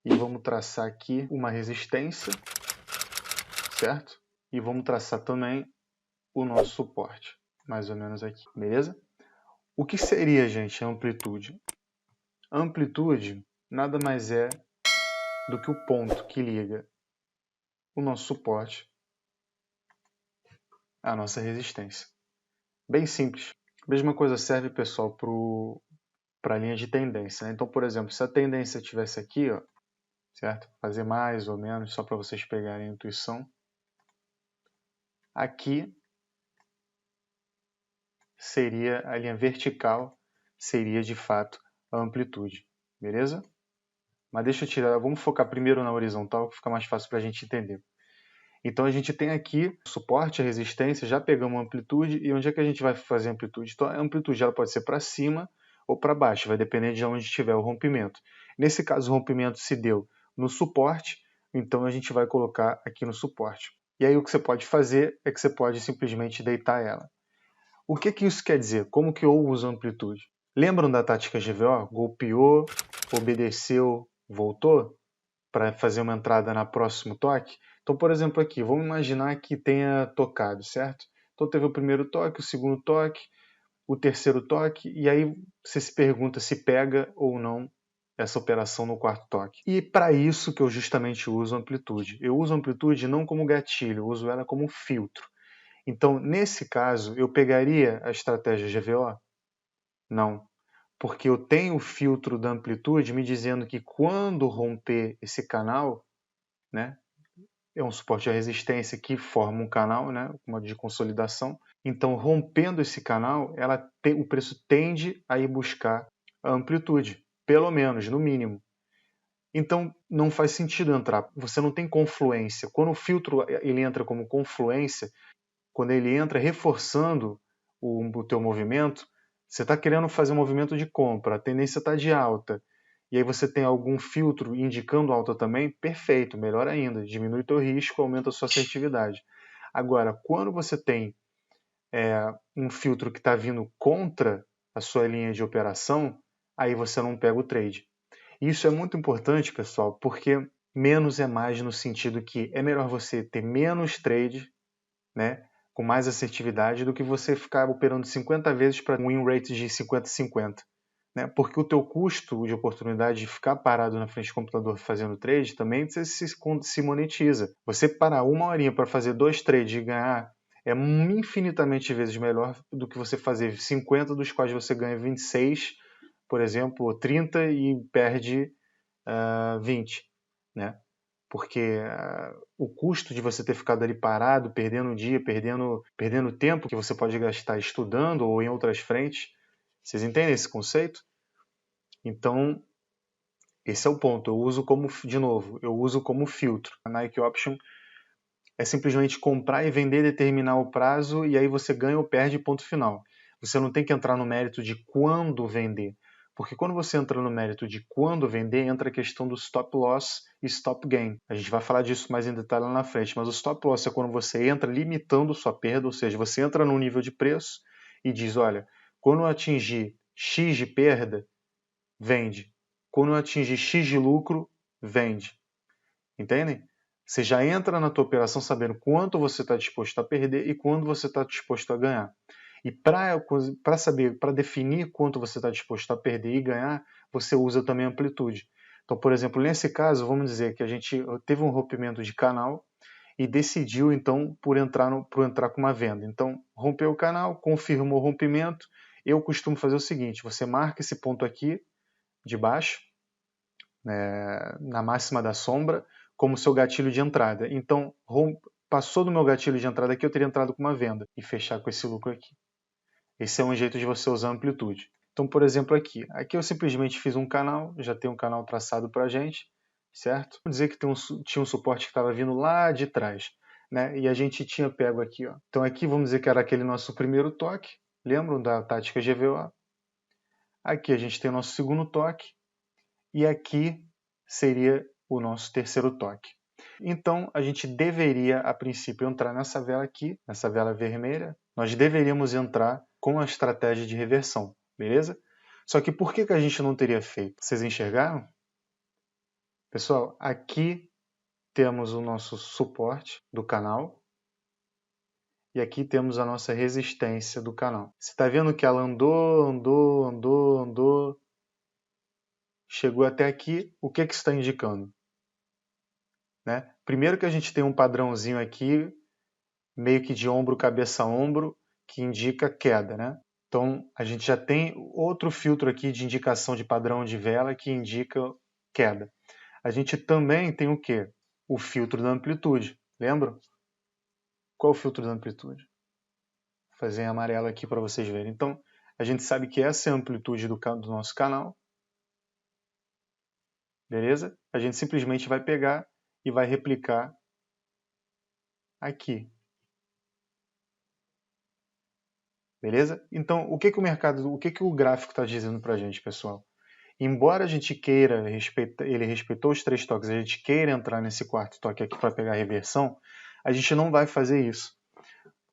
e vamos traçar aqui uma resistência, certo? E vamos traçar também o nosso suporte, mais ou menos aqui, beleza? O que seria, gente, a amplitude? A amplitude nada mais é do que o ponto que liga o nosso suporte à nossa resistência. Bem simples. A mesma coisa serve, pessoal, para a linha de tendência, né? Então, por exemplo, se a tendência estivesse aqui, ó, certo? Fazer mais ou menos, só para vocês pegarem a intuição. Aqui seria a linha vertical, seria de fato a amplitude, beleza? Mas deixa eu tirar, vamos focar primeiro na horizontal, que fica mais fácil para a gente entender. Então a gente tem aqui suporte, a resistência, já pegamos a amplitude, e onde é que a gente vai fazer a amplitude? Então a amplitude ela pode ser para cima ou para baixo, vai depender de onde estiver o rompimento. Nesse caso o rompimento se deu no suporte, então a gente vai colocar aqui no suporte. E aí o que você pode fazer é que você pode simplesmente deitar ela. O que que isso quer dizer? Como que eu uso a amplitude? Lembram da tática GVO? Golpeou, obedeceu, voltou? Para fazer uma entrada na próximo toque? Então, por exemplo, aqui, vamos imaginar que tenha tocado, certo? Então teve o primeiro toque, o segundo toque, o terceiro toque, e aí você se pergunta se pega ou não essa operação no quarto toque. E para isso que eu justamente uso amplitude. Eu uso amplitude não como gatilho, eu uso ela como filtro. Então, nesse caso, eu pegaria a estratégia GVO? Não, porque eu tenho o filtro da amplitude me dizendo que quando romper esse canal, né, é um suporte à resistência que forma um canal, né, uma de consolidação. Então, rompendo esse canal, o preço tende a ir buscar a amplitude, pelo menos, no mínimo. Então, não faz sentido entrar. Você não tem confluência. Quando o filtro ele entra como confluência, quando ele entra reforçando o teu movimento, você está querendo fazer um movimento de compra, a tendência está de alta, e aí você tem algum filtro indicando alta também, perfeito, melhor ainda, diminui o teu risco, aumenta a sua assertividade. Agora, quando você tem um filtro que está vindo contra a sua linha de operação, aí você não pega o trade. Isso é muito importante, pessoal, porque menos é mais no sentido que é melhor você ter menos trade, né, com mais assertividade do que você ficar operando 50 vezes para um win rate de 50-50. Né? Porque o teu custo de oportunidade de ficar parado na frente do computador fazendo trade também se monetiza. Você parar uma horinha para fazer 2 trades e ganhar é infinitamente vezes melhor do que você fazer 50, dos quais você ganha 26, por exemplo, ou 30 e perde 20. Né? Porque o custo de você ter ficado ali parado, perdendo um dia, perdendo tempo que você pode gastar estudando ou em outras frentes, vocês entendem esse conceito? Então, esse é o ponto. Eu uso como, de novo, eu uso como filtro. A Nike Option é simplesmente comprar e vender, determinar o prazo, e aí você ganha ou perde, ponto final. Você não tem que entrar no mérito de quando vender. Porque quando você entra no mérito de quando vender, entra a questão do stop loss e stop gain. A gente vai falar disso mais em detalhe lá na frente, mas o stop loss é quando você entra limitando sua perda, ou seja, você entra num nível de preço e diz, olha, quando eu atingir X de perda, vende. Quando eu atingir X de lucro, vende. Entendem? Você já entra na tua operação sabendo quanto você está disposto a perder e quando você está disposto a ganhar. E para saber, para definir quanto você está disposto a perder e ganhar, você usa também amplitude. Então, por exemplo, nesse caso, vamos dizer que a gente teve um rompimento de canal e decidiu, então, por entrar com uma venda. Então, rompeu o canal, confirmou o rompimento. Eu costumo fazer o seguinte, você marca esse ponto aqui, de baixo, na máxima da sombra, como seu gatilho de entrada. Então, passou do meu gatilho de entrada aqui, eu teria entrado com uma venda e fechar com esse lucro aqui. Esse é um jeito de você usar amplitude. Então, por exemplo, aqui eu simplesmente fiz um canal, já tem um canal traçado para a gente, certo? Vamos dizer que tinha um suporte que estava vindo lá de trás, né? E a gente tinha pego aqui, ó. Então aqui vamos dizer que era aquele nosso primeiro toque, lembram da tática GVO? Aqui a gente tem o nosso segundo toque, e aqui seria o nosso terceiro toque. Então, a gente deveria, a princípio, entrar nessa vela aqui, nessa vela vermelha. Nós deveríamos entrar com a estratégia de reversão, beleza? Só que por que a gente não teria feito? Vocês enxergaram? Pessoal, aqui temos o nosso suporte do canal e aqui temos a nossa resistência do canal. Você está vendo que ela andou, chegou até aqui. O que está indicando? Né? Primeiro que a gente tem um padrãozinho aqui, meio que de ombro, cabeça a ombro, que indica queda, né? Então, a gente já tem outro filtro aqui de indicação de padrão de vela que indica queda. A gente também tem o quê? O filtro da amplitude. Lembra? Qual é o filtro da amplitude? Vou fazer em amarelo aqui para vocês verem. Então, a gente sabe que essa é a amplitude do nosso canal. Beleza? A gente simplesmente vai pegar e vai replicar aqui. Beleza? Então, o que o mercado, o que o gráfico está dizendo para a gente, pessoal? Embora a gente queira, ele respeitou os 3 toques, a gente queira entrar nesse 4º toque aqui para pegar a reversão, a gente não vai fazer isso.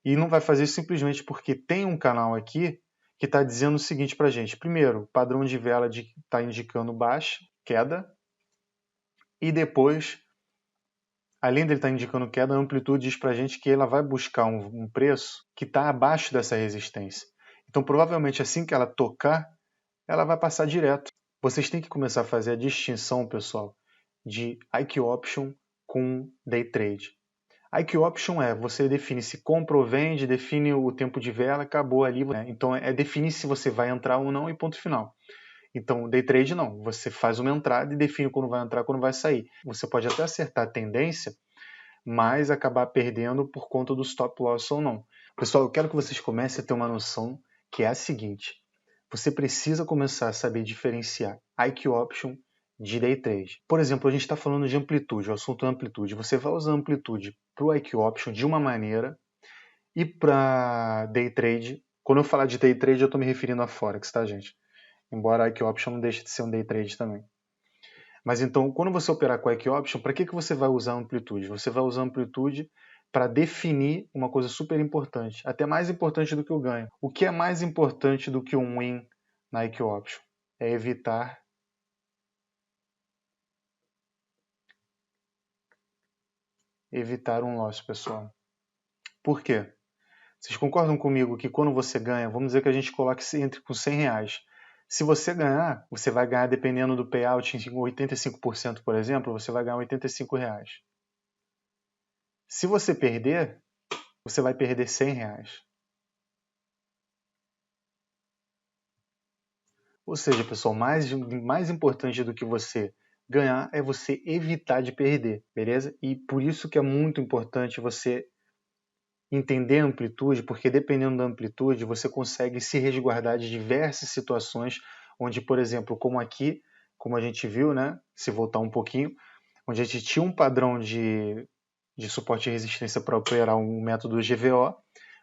E não vai fazer isso simplesmente porque tem um canal aqui que está dizendo o seguinte para a gente. Primeiro, o padrão de vela está indicando baixa, queda. E depois, além dele estar indicando queda, a amplitude diz para a gente que ela vai buscar um preço que está abaixo dessa resistência. Então, provavelmente, assim que ela tocar, ela vai passar direto. Vocês têm que começar a fazer a distinção, pessoal, de IQ Option com Day Trade. IQ Option é, você define se compra ou vende, define o tempo de vela, acabou ali. Né? Então, é definir se você vai entrar ou não e ponto final. Então, Day Trade não. Você faz uma entrada e define quando vai entrar, quando vai sair. Você pode até acertar a tendência, mas acabar perdendo por conta do stop loss ou não. Pessoal, eu quero que vocês comecem a ter uma noção que é a seguinte. Você precisa começar a saber diferenciar IQ Option de Day Trade. Por exemplo, a gente está falando de amplitude, o assunto é amplitude. Você vai usar amplitude para o IQ Option de uma maneira e para Day Trade. Quando eu falar de Day Trade, eu estou me referindo a Forex, tá, gente? Embora a IQ Option não deixe de ser um Day Trade também. Mas então, quando você operar com a IQ Option, para que você vai usar amplitude? Você vai usar amplitude para definir uma coisa super importante, até mais importante do que o ganho. O que é mais importante do que um win na IQ Option? É evitar um loss, pessoal. Por quê? Vocês concordam comigo que quando você ganha, vamos dizer que a gente coloque entre com 100 reais. Se você ganhar, você vai ganhar, dependendo do payout, em 85%, por exemplo, você vai ganhar 85 reais. Se você perder, você vai perder 100 reais. Ou seja, pessoal, mais importante do que você ganhar é você evitar de perder, beleza? E por isso que é muito importante você entender a amplitude, porque dependendo da amplitude, você consegue se resguardar de diversas situações onde, por exemplo, como aqui, como a gente viu, né? Se voltar um pouquinho, onde a gente tinha um padrão de suporte e resistência para operar um método GVO,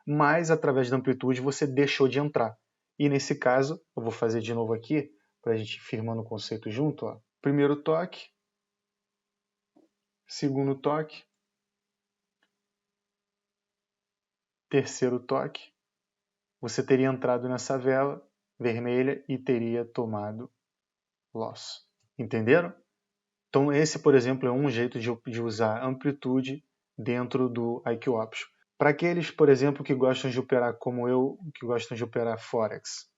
mas através da amplitude você deixou de entrar. E nesse caso, eu vou fazer de novo aqui, para a gente ir firmando o conceito junto. Ó. Primeiro toque, segundo toque, terceiro toque, você teria entrado nessa vela vermelha e teria tomado loss. Entenderam? Então esse, por exemplo, é um jeito de usar amplitude dentro do IQ Option. Para aqueles, por exemplo, que gostam de operar como eu, que gostam de operar Forex,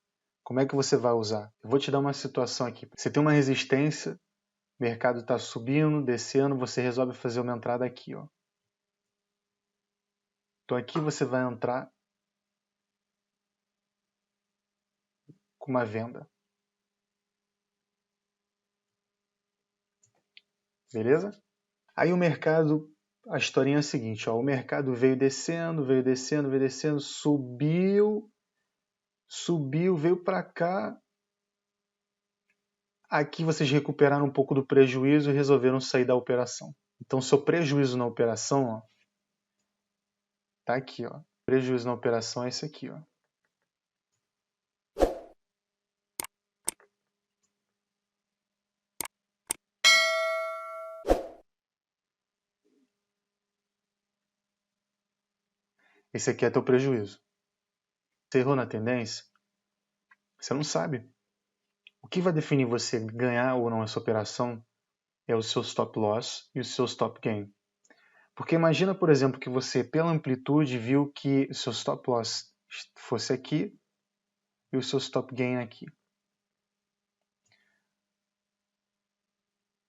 como é que você vai usar? Eu vou te dar uma situação aqui. Você tem uma resistência, o mercado está subindo, descendo, você resolve fazer uma entrada aqui. Ó. Então aqui você vai entrar com uma venda. Beleza? Aí o mercado, a historinha é a seguinte, ó, o mercado veio descendo, subiu, veio para cá. Aqui vocês recuperaram um pouco do prejuízo e resolveram sair da operação. Então seu prejuízo na operação, ó, tá aqui, ó. Prejuízo na operação é esse aqui, ó. Esse aqui é teu prejuízo. Você errou na tendência? Você não sabe. O que vai definir você ganhar ou não essa operação é o seu stop loss e o seu stop gain. Porque imagina, por exemplo, que você, pela amplitude, viu que o seu stop loss fosse aqui e o seu stop gain aqui.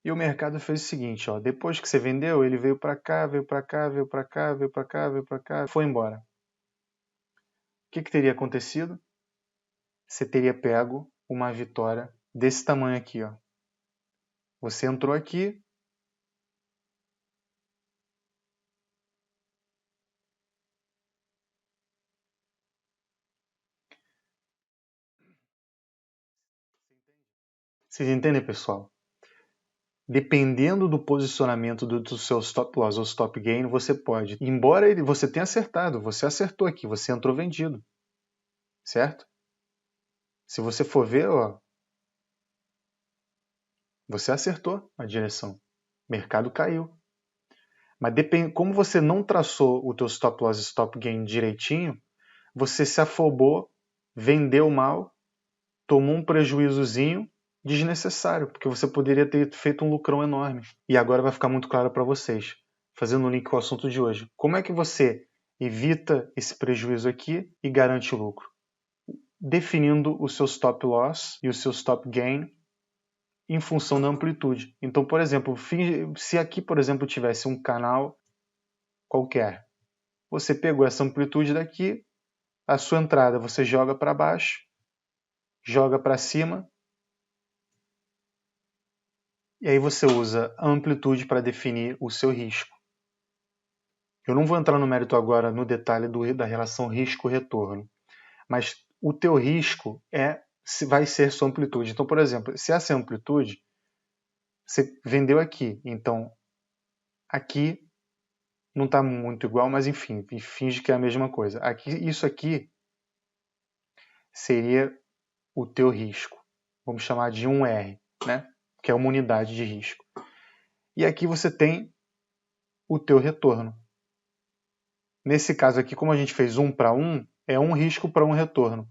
E o mercado fez o seguinte, ó, depois que você vendeu, ele veio para cá, veio para cá, veio para cá, veio para cá, veio para cá, foi embora. O que teria acontecido? Você teria pego uma vitória desse tamanho aqui, ó. Você entrou aqui, vocês entendem, pessoal? Dependendo do posicionamento do seu stop loss ou stop gain, você pode, embora você tenha acertado, você acertou aqui, você entrou vendido, certo? Se você for ver, ó, você acertou a direção, o mercado caiu. Mas como você não traçou o teu stop loss e stop gain direitinho, você se afobou, vendeu mal, tomou um prejuízozinho desnecessário, porque você poderia ter feito um lucrão enorme. E agora vai ficar muito claro para vocês, fazendo um link com o assunto de hoje. Como é que você evita esse prejuízo aqui e garante lucro? Definindo o seu stop loss e o seu stop gain em função da amplitude. Então, por exemplo, se aqui, por exemplo, tivesse um canal qualquer, você pegou essa amplitude daqui, a sua entrada você joga para baixo, joga para cima, e aí você usa a amplitude para definir o seu risco. Eu não vou entrar no mérito agora, no detalhe da relação risco-retorno, mas o teu risco vai ser sua amplitude. Então, por exemplo, se essa é a amplitude, você vendeu aqui, então aqui não está muito igual, mas enfim, finge que é a mesma coisa. Isso aqui seria o teu risco. Vamos chamar de 1R, né? Que é uma unidade de risco. E aqui você tem o teu retorno. Nesse caso aqui, como a gente fez 1 para 1, é um risco para um retorno.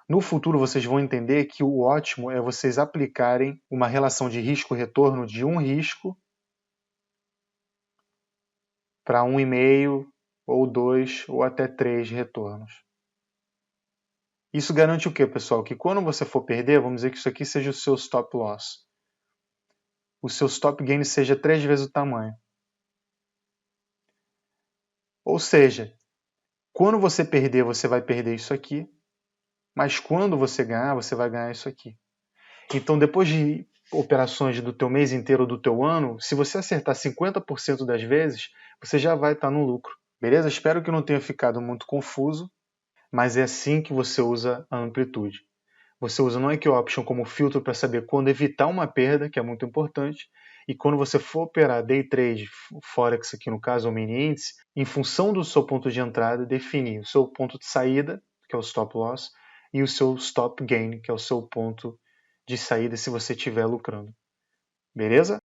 No futuro, vocês vão entender que o ótimo é vocês aplicarem uma relação de risco-retorno de um risco para 1,5 ou 2 ou até 3 retornos. Isso garante o quê, pessoal? Que quando você for perder, vamos dizer que isso aqui seja o seu stop loss. O seu stop gain seja 3 vezes o tamanho. Ou seja, quando você perder, você vai perder isso aqui, mas quando você ganhar, você vai ganhar isso aqui. Então, depois de operações do teu mês inteiro, do teu ano, se você acertar 50% das vezes, você já vai estar no lucro. Beleza? Espero que não tenha ficado muito confuso, mas é assim que você usa a amplitude. Você usa no IQ Option como filtro para saber quando evitar uma perda, que é muito importante, e quando você for operar Day Trade, Forex aqui no caso, ou mini índice, em função do seu ponto de entrada, definir o seu ponto de saída, que é o Stop Loss, e o seu Stop Gain, que é o seu ponto de saída se você estiver lucrando. Beleza?